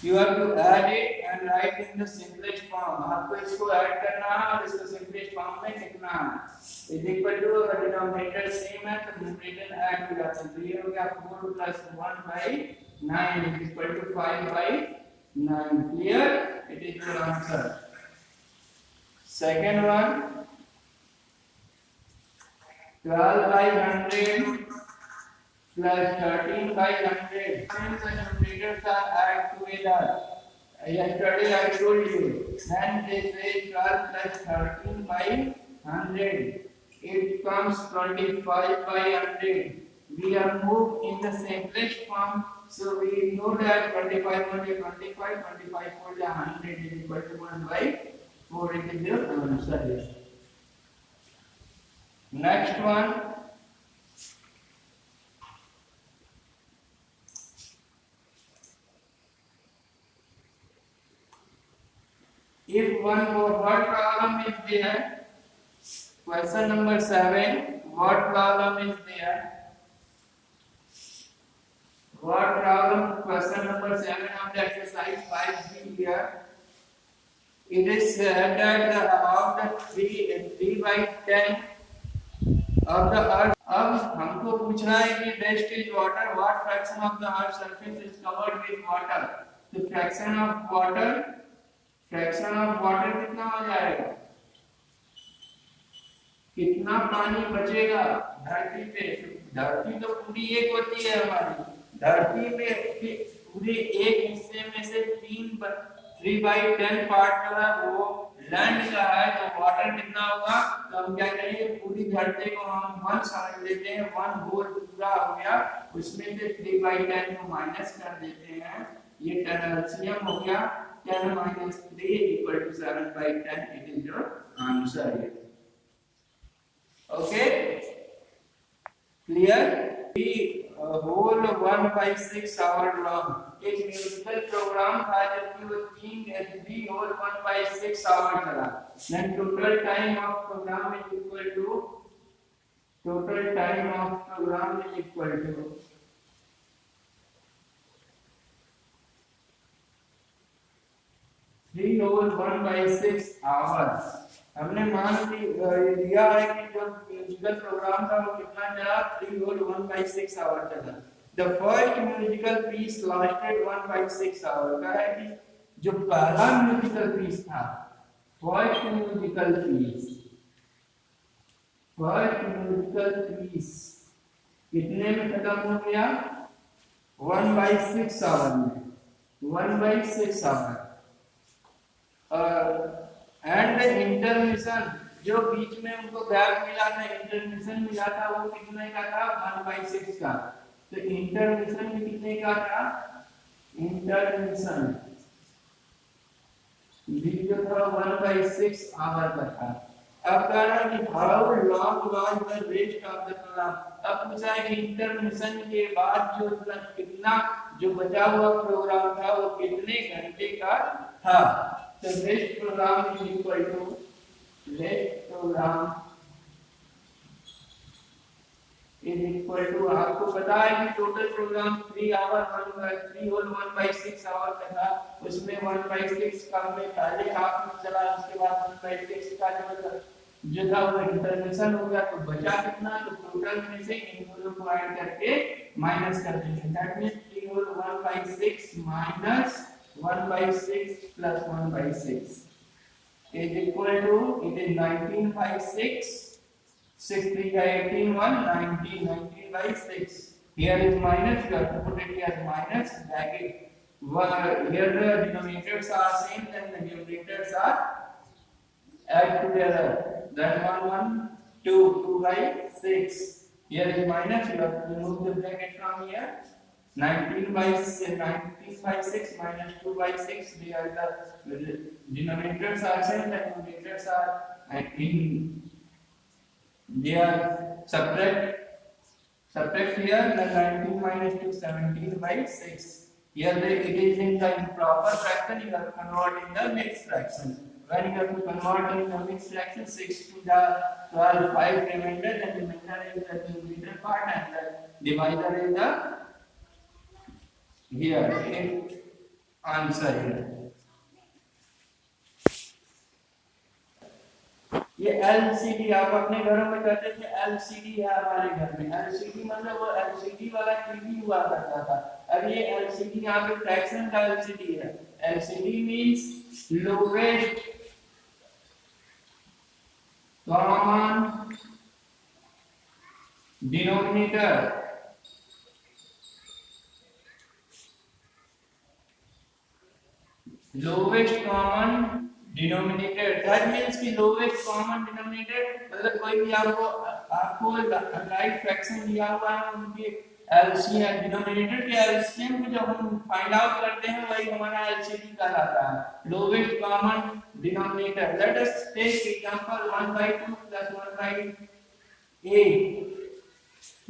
You have to add it and write in the simplest form. आपको इसको add करना है और इसको simplest form में लिखना है. Is equal to अगर denominator same है तो numerator ऐड हो जाता है. तो ये हो गया 4 plus 1 by 9 is equal to 5 by 9. Clear? It is your answer. Second one, 12 by 100 plus 13 by 100. And the numerators are add together. Yesterday I told you. Then they say 12 plus 13 by 100. It comes 25 by 100. We are moved in the simplest form. So we know that 25 1 is 25, 25 4 is 100 is equal to 1 by 4. It is your answer here. Next one. If one more, what problem is there? Question number 7. What problem is there? What problem? Question number 7 of the exercise 5B here. It is said that about the 3 by 10 of the earth. अब हमको पूछना है कि dust is water. What fraction of the earth's surface is covered with water? The fraction of water कितना हो जाएगा? कितना पानी बचेगा धरती पे? धरती तो पूरी एक होती है हमारी. धरती में पूरे एक हिस्से में से 3/10 पार्ट जो है वो लैंड का है. तो वाटर कितना होगा? तो हम क्या करेंगे, पूरी धरती को हम 1 समझ लेते हैं. 1 होल पूरा हो गया, उसमें से 3/10 को माइनस कर देते हैं. ये 10 एलसीएम हो गया. 10 minus 3 equal to 7 by 10. It is your answer here. Okay? Clear? The whole 1 by 6 hour long. एक म्यूजिकल प्रोग्राम था जबकि वो 3 whole 1 by 6 hour चला. Then total time of program is equal to 3 over 1 by 6 hours. हमने मान लिया है कि जो म्यूजिकल प्रोग्राम था वो कितना चला? 3 over 1 by 6 hours चला. The first musical piece lasted 1 by 6 hours. कहा है कि जो पहला म्यूजिकल पीस था, फर्स्ट म्यूजिकल पीस कितने में खत्म हो गया? 1 by 6 hours में. 1 by 6 hours. एंड इंटरमिशन, जो बीच में उनको गैप मिला था, इंटरमिशन मिला था, वो कितने का था? 1 by 6 का. तो इंटरमिशन में कितने का था? इंटरमिशन भी जो था 1 by 6 आवर का था. अब कह रहा है कि how long was the rest of the programme. अब पूछा है कि इंटरमिशन के बाद जो कितना जो बचा हुआ प्रोग्राम था वो कितने घंटे का था. So rest program is equal to आपको पता है कि total programme 3 hour 3 whole 1 by 6 hour का था. उसमें 1 by 6 का हमने पहले हाफ में चला, उसके बाद 1 by 6 का जो था वो इंटरमिशन हो गया. तो बचा कितना? तो टोटल में से इन दोनों को ऐड करके माइनस कर देंगे. That means 3 whole 1 by 6 minus 1 by 6 plus 1 by 6 is equal to, it is 19 by 6. 6 3 by 18 19 by 6. Here is minus, you have to put it as minus bracket. Here the denominators are same, then the numerators are add together. Then 1 2 by 6. Here is minus, you have to remove the bracket from here. 19 by 6 minus 2 by 6. They are the denominators are same, the numerators are in. They are subtract here. The 19 minus 2 17 by 6. Here it is in the improper fraction. You have to convert in the mixed fraction. When you have to convert in the mixed fraction, 6 to the 12 5 remainder. The remainder is the numerator part and the divisor is the here 8 answer है। ये LCD आप अपने घरों में कहते थे LCD है हमारे घर में। एलसीडी मतलब वो एलसीडी वाला टीवी हुआ करता था। अब ये एलसीडी यहाँ पे फ्रैक्शन का एलसीडी है। LCD means lowest common denominator. Lowest common denominator, that means कि लोवेस्ट कॉमन डिनोमिनेटर मतलब कोई भी आपको राइट फ्रैक्शन दिया हुआ है, उनके एलसीएम डिनोमिनेटर के एलसीएम को जब हम फाइंड आउट करते हैं वही हमारा एलसीडी कहलाता है, lowest common denominator. Let us take example 1/2 + 1/8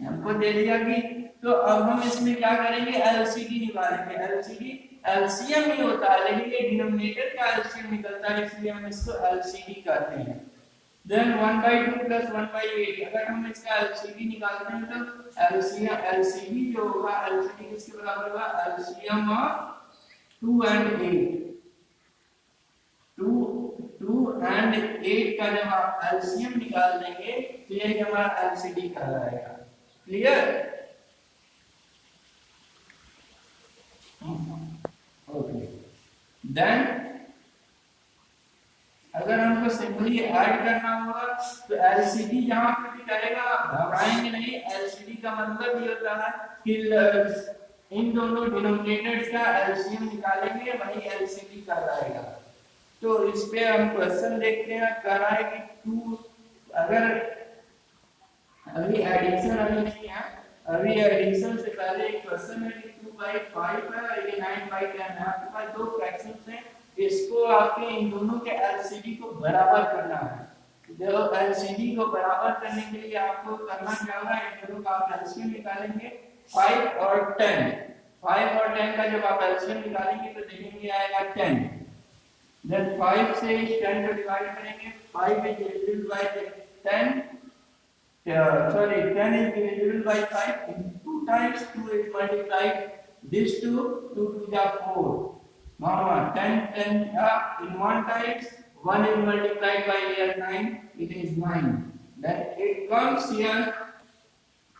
हमको दे दिया कि, तो अब हम इसमें क्या करेंगे, एलसीडी निकालेंगे। एलसीडी एलसीएम ही होता है लेकिन ये डिनोमिनेटर का एलसीएम निकलता है, इसलिए हम इसको एलसीडी कहते हैं। देन 1/2 + 1/8 अगर हम इसका एलसीडी निकालते हैं तो एलसीएम एलसीडी जो होगा, एलसीडी किसके बराबर होगा, एलसीएम ऑफ 2 and 8। 2 and 8 का जब आप एलसीएम निकाल देंगे तो ये हमारा एलसीडी कहलाएगा। क्लियर? ओके। देन अगर हमको सिंपली ऐड करना होगा तो एलसीडी यहाँ पे भी करेगा, घबराएंगे नहीं। एलसीडी का मतलब ये होता है कि इन दोनों डिनोमिनेटर्स का एलसीएम निकालेंगे, वही एलसीडी कहलाएगा। तो इस पे हम क्वेश्चन देखते हैं। कह रहा है कि 2, अगर अभी एडिशन अभी नहीं है, अभी एडिशन से पहले एक क्वेश्चन है कि 2/5 है, ये 9/10 है। आपके पास दो फ्रैक्शंस हैं, इसको आपके इन दोनों के एलसीडी को बराबर करना है। जब एलसीडी को बराबर करने के लिए आपको करना क्या होगा, इन दोनों का आप एलसीएम निकालेंगे 5 और 10। 5 और 10 का जब आप एलसीएम निकालेंगे तो देखेंगे आएगा 10। देन 5 से 10 को डिवाइड करेंगे, 5 is divided by 10, 10 is divisible by 5 in 2 times, 2 is multiplied this 2 to the 4. Mama 10 in 1 times, 1 is multiplied by 9, it is 9. Then it comes here,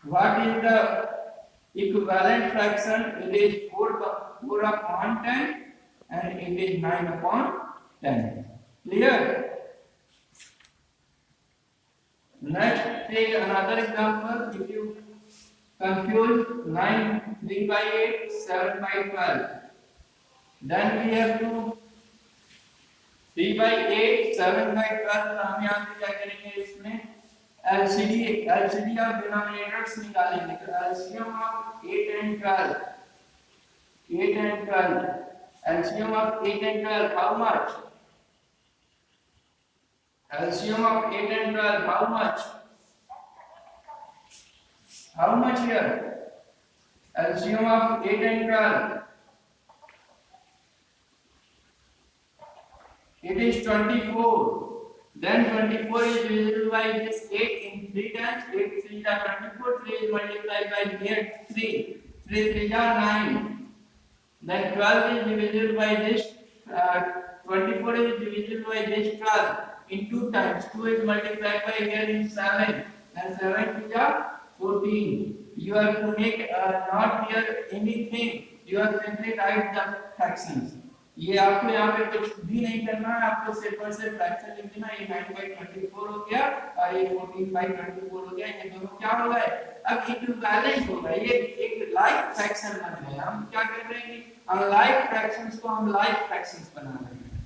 what is the equivalent fraction? It is 4/10 and it is 9/10. Clear? Next, take another example. If you confuse 9 3/8, 7/12, then we have to 3/8, 7/12। हम यहाँ पे क्या करेंगे, इसमें LCD of denominators निकालेंगे। तो LCM of 8 and 12, 8 and 12, LCM of 8 and 12, how much? LCM of 8 and 12, how much? How much here? LCM of 8 and 12. It is 24. Then 24 is divisible by this 8 in 3 times. 8 3 are 24. 3 is multiplied by here 3. 3 3 are 9. Then 12 is divisible by this. 24 is divisible by this 12 in 2 times. 2 is multiplied by here in 7. And 7 2 are 14. You have to make not here anything. You have to simply write the fractions. ये आपको यहाँ पे कुछ भी नहीं करना है, आपको सिर्फ और सिर्फ फ्रैक्शन लिख देना। ये 9/24 हो गया और ये 14/24 हो गया। ये दोनों क्या हो गए, अब इक्विवेलेंट हो गए, ये एक लाइक फ्रैक्शन बन गए। हम क्या कर रहे हैं कि अनलाइक फ्रैक्शंस को हम लाइक फ्रैक्शंस बना रहे हैं,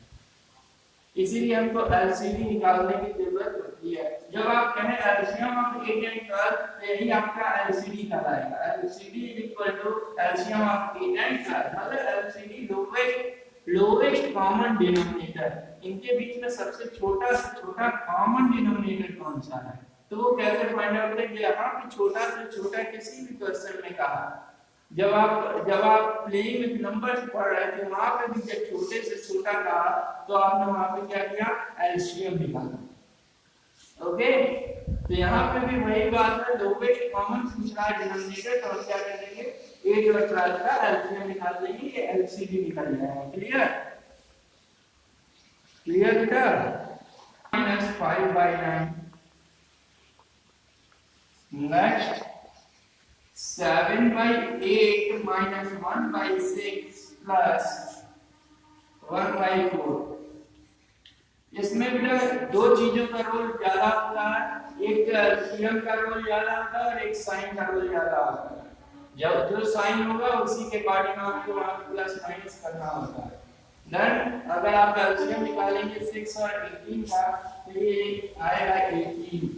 इसीलिए हमको एलसीडी निकालने की जरूरत होती है। जब आप कहें एलसीएम ऑफ 8 and 12 तो यही आपका एलसीडी कहलाएगा। LCD is equal to LCM of 8 and 12, मतलब एलसीडी लोवेस्ट कॉमन डिनोमिनेटर। इनके बीच में सबसे छोटा से छोटा कॉमन डिनोमिनेटर कौन सा है, तो वो कैसे फाइंड आउट करेंगे। यहाँ पे छोटा से छोटा किसी भी क्वेश्चन में कहा, जब आप प्लेइंग विद नंबर्स पढ़ रहे थे वहां पे भी जब छोटे से छोटा कहा तो आपने वहां पे क्या किया, एलसीएम निकाला। ओके, तो यहाँ पे भी वही बात है, लोवेस्ट कॉमन पूछ रहा है डिनोमिनेटर, तो हम क्या करेंगे, 8 और 12 का एलसीएम निकाल लेंगे, ये एलसीडी निकल जाएगा। क्लियर क्लियर बेटा। -5/9 नेक्स्ट 7/8 -1/6 प्लस 1/4। इसमें बेटा दो चीजों का रोल ज्यादा होता है, एक एलसीएम का रोल ज्यादा होता है और एक साइन का रोल ज्यादा होता है। जब जो साइन होगा उसी के अकॉर्डिंग आपको वहां प्लस माइनस करना होता है। देन अगर आप एलसीएम निकालेंगे 6 और 18 का तो ये आएगा 18।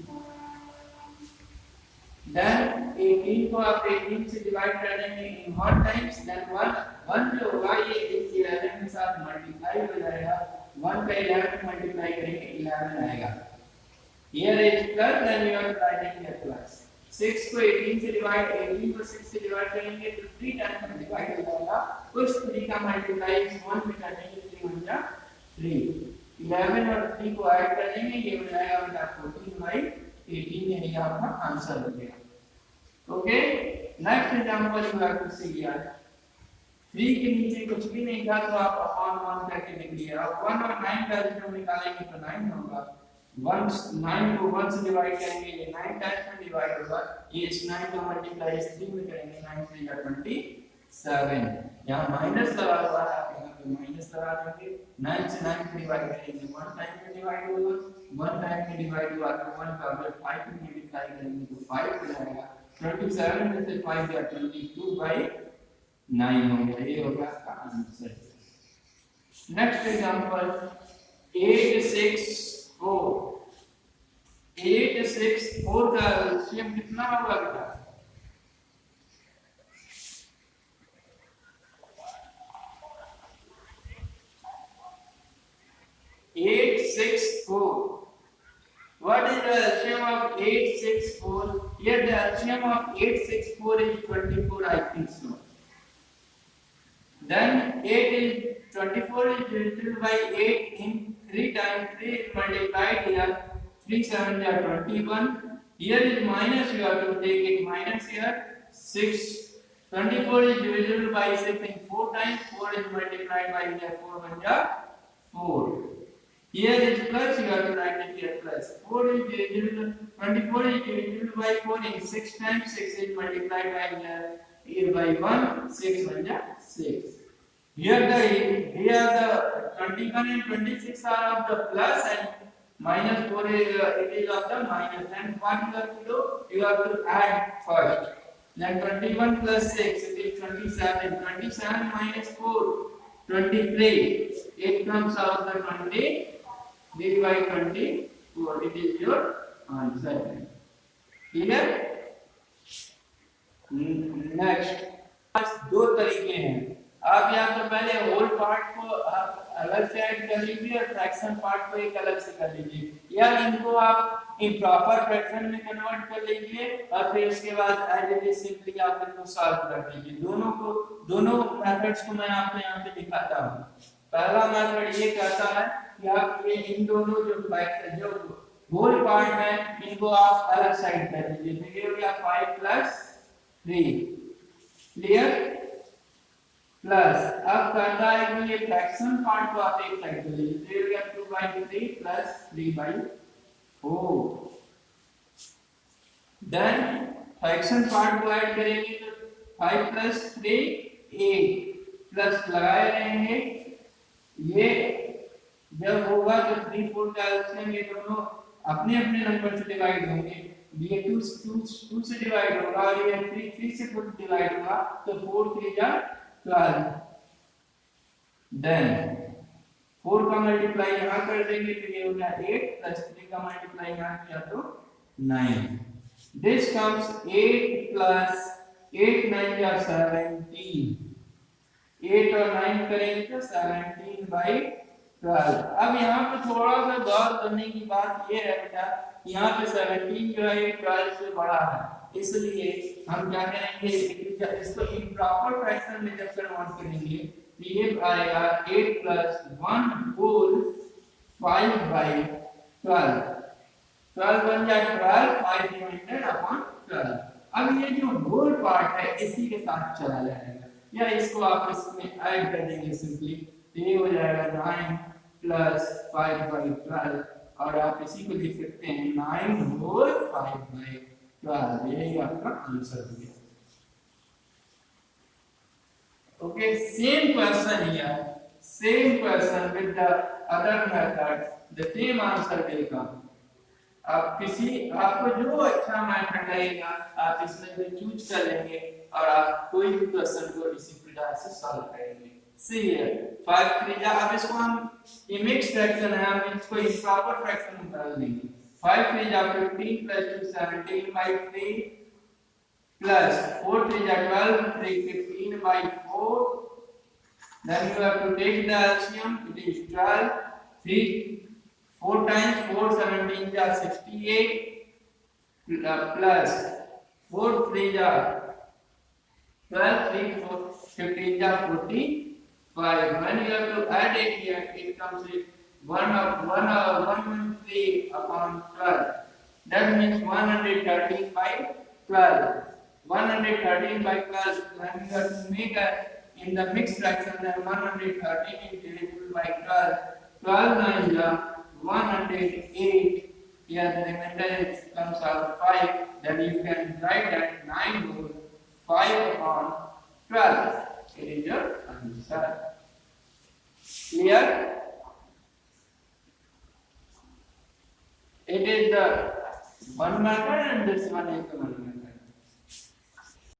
देन 18 को आप 18 से डिवाइड कर देंगे इन 1 टाइम्स, देन 1 जो होगा ये इस 11 के साथ मल्टीप्लाई हो जाएगा। 1 का 11 मल्टीप्लाई करेंगे 11 आएगा। Here is plus, then you are writing here plus. 6 को 18 से डिवाइड 18 को 6 से डिवाइड करेंगे तो 3 टाइम्स में डिवाइड हो जाएगा। उस 3 का मल्टीप्लाई 1 में कर देंगे 3 हो जाएगा 3। 11 और 3 को ऐड कर देंगे, ये हो जाएगा बेटा 14/18, यही आपका आंसर हो गया। Okay, next example you have to see here. 3 के नीचे कुछ भी नहीं था तो आप अपॉन 1 करके लिख लिया। अब 1 और 9 का एल्जेब्रा निकालेंगे तो 9 होगा। 9 को 1 से डिवाइड करेंगे, ये 9 टाइम्स में डिवाइड होगा। ये इस 9 का मल्टीप्लाई इस 3 में करेंगे, 9 3 या 27। यहाँ माइनस लगा हुआ है, आप यहाँ पे माइनस लगा देंगे। 9 से 9 को डिवाइड करेंगे, 1 टाइम में डिवाइड होगा। 1 टाइम में डिवाइड हुआ तो 1 का अगर 5 में मल्टीप्लाई करेंगे तो 5 हो जाएगा। 27 में से 5 या 22/9 हो गया। ये हो गया आपका आंसर। Next example 8 6 4। 8 6 4 का एलसीएम कितना होगा बेटा? 8 6 4। What is the LCM of 8 6 4? Here the LCM of 8 6 4 is 24, I think so. Then 8 is 24 is divided by 8 in 3 times, 3 is multiplied here, 3 7 are 21. Here is minus, you have to take it minus here, 6. 24 is divisible by 6 in 4 times, 4 is multiplied by here, 4 1 are 4. Here is plus, you have to write it here plus. 4 is divisible, 24 is divisible by 4 in 6 times, 6 is multiplied by here by 1, 6 1 are 6. Here the 21 and 26 are of the plus and minus 4 is it is of the minus. And what you have to do? You have to add first. Then 21 plus 6 it is 27. 27 minus 4 23. It comes out the 20 divided by 24. It is your answer. Clear? Next दो तरीके हैं। आप या तो पहले whole part को अलग से ऐड कर लीजिए और फ्रैक्शन पार्ट को एक अलग से कर लीजिए, या इनको आप इम्प्रॉपर फ्रैक्शन में कन्वर्ट कर लीजिए और फिर उसके बाद एज इट इज सिंपली आप इनको सॉल्व कर लीजिए। दोनों मेथड्स को मैं आपको यहाँ पे दिखाता हूँ। पहला मेथड ये कहता है कि आप ये इन दोनों जो होल पार्ट है इनको आप अलग साइड कर लीजिए। तो ये हो गया 5 + 3। क्लियर? प्लस अब करना है कि ये फ्रैक्शन पार्ट को आप एक साइड कर लीजिए। तो ये हो गया 2/3 + 3/4। देन फ्रैक्शन पार्ट को ऐड करेंगे तो 5 + 3 8 प्लस लगाए रहेंगे। ये जब होगा तो 3 4 का एलसीएम ये दोनों अपने अपने नंबर से डिवाइड होंगे। ये 2 से डिवाइड होगा और ये 3 से खुद डिवाइड होगा तो 4 3 जा 12। देन 4 का मल्टीप्लाई यहाँ कर देंगे तो ये हो गया 8 + 3 का मल्टीप्लाई यहाँ किया तो 9। दिस कम्स 8 + 8 9 या 17। 8 और 9 करेंगे तो 17/12। अब यहाँ पे थोड़ा सा गौर करने की बात ये है बेटा, यहाँ पे 17 जो है 12 से बड़ा है, इसलिए हम क्या करेंगे इसको इम्प्रॉपर फ्रैक्शन में जब कन्वर्ट करेंगे तो ये आएगा 8 + 1 होल 5/12। 12 बन जाए 12, 5 / 12। अब ये जो होल पार्ट है इसी के साथ चला जाएगा, या इसको आप इसमें ऐड कर देंगे सिंपली, तो ये हो जाएगा 9 प्लस 5 बाई 12, और आप इसी को लिख सकते हैं 9 होल 5 बाई 12, यही आपका आंसर हो गया। Okay, same question here, same question with the other method, the same answer will come. आप किसी आपको जो अच्छा मेथड लगेगा आप इसमें से चूज कर लेंगे और आप कोई भी क्वेश्चन को इसी प्रकार से सॉल्व करेंगे। सी हियर 5 त्रिज्या, अब इसको हम ये मिक्स फ्रैक्शन है, हम इसको इंप्रॉपर फ्रैक्शन में बदल देंगे। 5 त्रिज्या 15 प्लस 2 17 बाई 3 प्लस 4 त्रिज्या 12 3 15 by 4, then you have to take the LCM, it is 12, 3 4 times 4 17 ja 68 plus 4 3 ja 12 3 4 15 ja 45. When you have to add it here, it comes with 113 upon 12. That means 113 by 12. 113 by 12. When you have to make a in the mixed fraction, then 113 is divisible by 12. 12 9 ja 108. Here the remainder comes out 5. Then you can write that 9 whole 5 upon 12. It is your answer. Clear? It is the one method and this one is the one method.